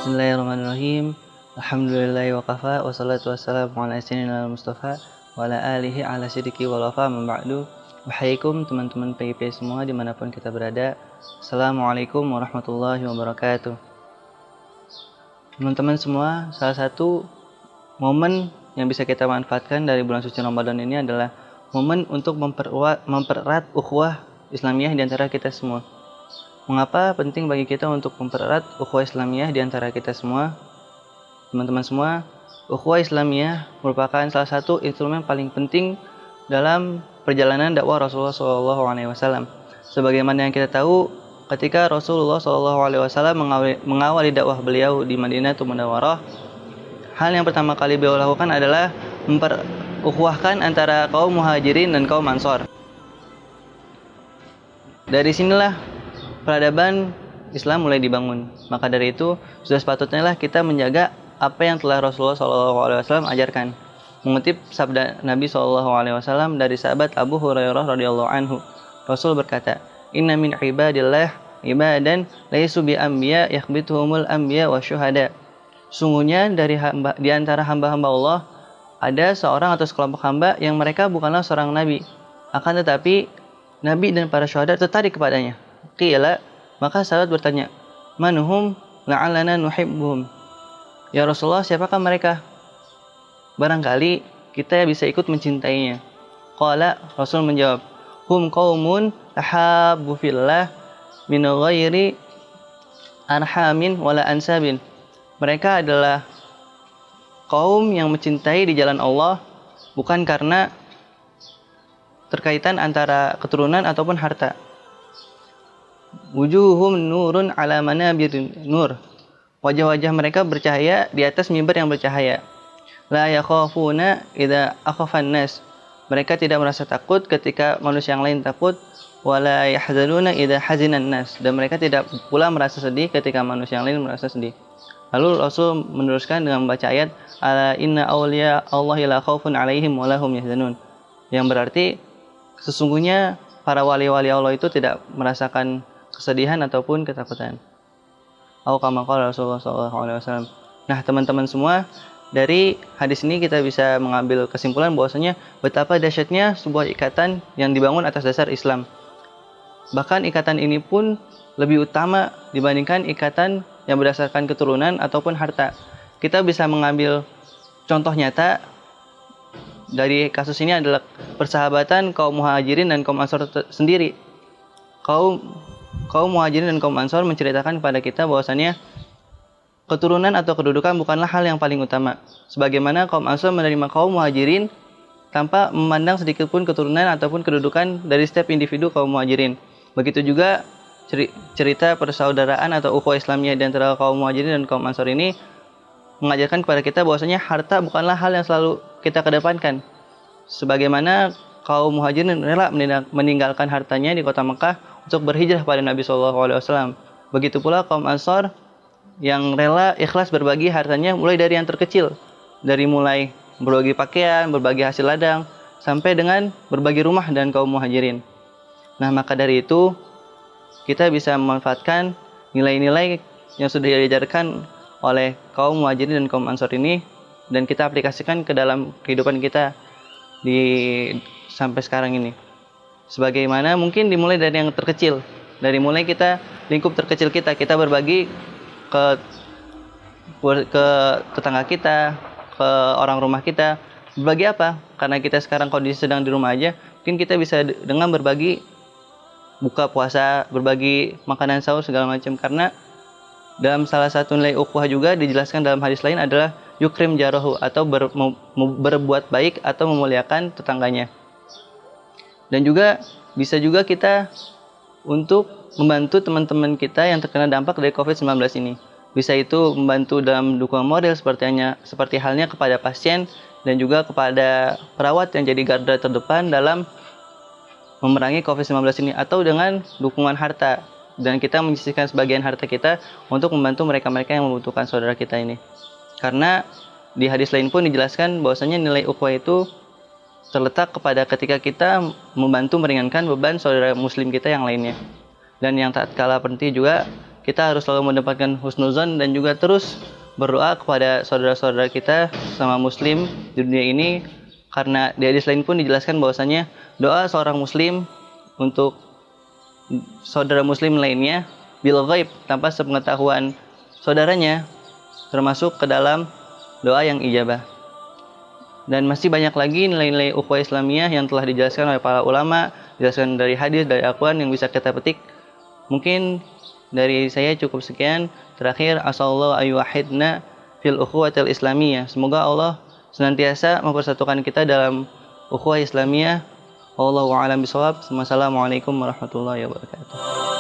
Bismillahirrahmanirrahim. Alhamdulillahi wa kafa. Wassalatu wassalamu ala sayyidina Mustafa wa ala alihi ala sidiki wal wafa min ba'du. Wahaikum teman-teman PIP semua dimanapun kita berada. Assalamualaikum warahmatullahi wabarakatuh. Teman-teman semua, salah satu momen yang bisa kita manfaatkan dari bulan suci Ramadan ini adalah momen untuk mempererat ukhuwah Islamiyah di antara kita semua. Mengapa penting bagi kita untuk mempererat ukhuwah Islamiyah di antara kita semua? Teman-teman semua, ukhuwah Islamiyah merupakan salah satu instrumen paling penting dalam perjalanan dakwah Rasulullah SAW. Sebagaimana yang kita tahu, ketika Rasulullah SAW mengawali dakwah beliau di Madinatul Munawwarah, hal yang pertama kali beliau lakukan adalah memperukhuwahkan antara kaum Muhajirin dan kaum Ansor. Dari sinilah peradaban Islam mulai dibangun. Maka dari itu sudah sepatutnya lah kita menjaga apa yang telah Rasulullah SAW ajarkan. Mengutip sabda Nabi SAW dari sahabat Abu Hurairah radhiyallahu anhu, Rasul berkata, "Inna min ibadillah ibadan laisu bi anbiya yakhbituhumul anbiya wa syuhada." Sungguhnya di antara hamba-hamba Allah ada seorang atau sekelompok hamba yang mereka bukanlah seorang nabi, akan tetapi nabi dan para syuhada tertarik kepadanya. Qila, maka sahabat bertanya, "Manuhum la'allana nuhibbuhum?" Ya Rasulullah, siapakah mereka? Barangkali kita bisa ikut mencintainya. Qala, Rasul menjawab, "Hum qaumun tahabbu fillah min ghairi arhamin wala ansabin." Mereka adalah kaum yang mencintai di jalan Allah bukan karena terkaitan antara keturunan ataupun harta. Wujuhum nurun ala manabirin nur. Wajah-wajah mereka bercahaya di atas mimbar yang bercahaya. La yakhafuna idza akhafan nas. Mereka tidak merasa takut ketika manusia yang lain takut. Wala yahzanuna idza hazinan nas. Dan mereka tidak pula merasa sedih ketika manusia yang lain merasa sedih. Lalu Rasul meneruskan dengan membaca ayat, "Ala inna awliya Allahi la khaufun alaihim wa lahum yahzanun." Yang berarti sesungguhnya para wali-wali Allah itu tidak merasakan kesedihan ataupun ketakutan. Atau kama qala Rasulullah SAW. Nah, teman-teman semua, dari hadis ini kita bisa mengambil kesimpulan bahwasanya betapa dahsyatnya sebuah ikatan yang dibangun atas dasar Islam. Bahkan ikatan ini pun lebih utama dibandingkan ikatan yang berdasarkan keturunan ataupun harta. Kita bisa mengambil contoh nyata dari kasus ini adalah persahabatan kaum Muhajirin dan kaum Ansor sendiri. Kaum Muhajirin dan kaum Ansor menceritakan kepada kita bahwasannya keturunan atau kedudukan bukanlah hal yang paling utama. Sebagaimana kaum Ansor menerima kaum Muhajirin tanpa memandang sedikit pun keturunan ataupun kedudukan dari setiap individu kaum Muhajirin. Begitu juga cerita persaudaraan atau ukhuwah Islamiyah di antara kaum Muhajirin dan kaum Ansor ini mengajarkan kepada kita bahwasanya harta bukanlah hal yang selalu kita kedepankan. Sebagaimana kaum Muhajirin rela meninggalkan hartanya di kota Mekah untuk berhijrah pada Nabi SAW. Begitu pula kaum Ansor yang rela ikhlas berbagi hartanya mulai dari yang terkecil, dari mulai berbagi pakaian, berbagi hasil ladang, sampai dengan berbagi rumah dan kaum Muhajirin. Nah, maka dari itu kita bisa memanfaatkan nilai-nilai yang sudah diajarkan oleh kaum Muhajirin dan kaum Ansor ini dan kita aplikasikan ke dalam kehidupan kita sampai sekarang ini. Sebagaimana mungkin dimulai dari yang terkecil, dari mulai kita lingkup terkecil kita berbagi ke tetangga kita, ke orang rumah kita. Berbagi apa? Karena kita sekarang kondisi sedang di rumah aja, mungkin kita bisa dengan berbagi buka puasa, berbagi makanan sahur segala macam. Karena dalam salah satu nilai ukhuwah juga dijelaskan dalam hadis lain adalah yukrim jarahu atau berbuat baik atau memuliakan tetangganya. Dan juga bisa juga kita untuk membantu teman-teman kita yang terkena dampak dari COVID-19 ini. Bisa itu membantu dalam dukungan moral seperti halnya kepada pasien dan juga kepada perawat yang jadi garda terdepan dalam memerangi COVID-19 ini, atau dengan dukungan harta. Dan kita menyisihkan sebagian harta kita untuk membantu mereka-mereka yang membutuhkan saudara kita ini. Karena di hadis lain pun dijelaskan bahwasanya nilai ukhuwah itu terletak kepada ketika kita membantu meringankan beban saudara muslim kita yang lainnya. Dan yang tak kalah penting juga, kita harus selalu mendapatkan husnuzon dan juga terus berdoa kepada saudara-saudara kita sama muslim di dunia ini, karena di hadis lain pun dijelaskan bahwasanya doa seorang muslim untuk saudara muslim lainnya bil ghaib, tanpa sepengetahuan saudaranya, termasuk ke dalam doa yang ijabah. Dan masih banyak lagi nilai-nilai ukhuwah Islamiyah yang telah dijelaskan oleh para ulama, dijelaskan dari hadis, dari Al-Quran yang bisa kita petik. Mungkin dari saya cukup sekian. Terakhir, asallallahu ayyuhidna fil ukhuwatil islamiyah. Semoga Allah senantiasa mempersatukan kita dalam ukhuwah Islamiyah. Wallahu a'lam bishawab. Wassalamualaikum warahmatullahi wabarakatuh.